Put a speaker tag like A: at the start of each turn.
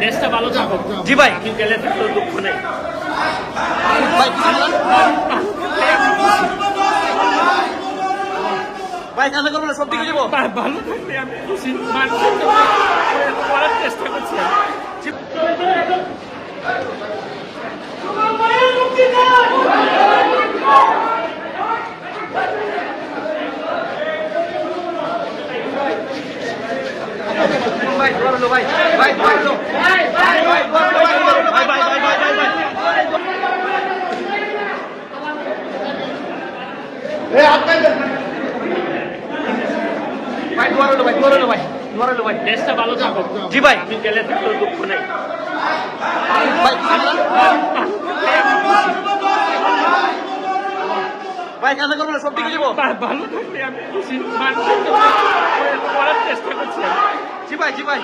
A: দেশটা ভালো থাকুক।
B: জি ভাই।
A: আমি গেলে থাকলেও দুঃখ নেই
B: ভাই ভাই কাজ করবো না, সব দিকে যাবো।
A: ভালো থাকলে আমি খুশি করার চেষ্টা করছি
B: ভাই দোয়া রইলো ভাই, ভাই দোয়া রইলো, ভাই ভাই ভাই দোয়া রইলো, ভাই ভাই ভাই ভাই ভাই ভাই ভাই দোয়া রইলো ভাই, দোয়া রইলো ভাই, দোয়া রইলো ভাই।
A: দেশটা ভালো থাকুক।
B: জি ভাই।
A: আমি গেলে থাকলেও দুঃখ নেই
B: ভাই ভাই কাজ করবো না, সব দিকে যাবো।
A: ভালো থাকলে আমি খুশি করার চেষ্টা করছি
B: জি ভাই, জি ভাই।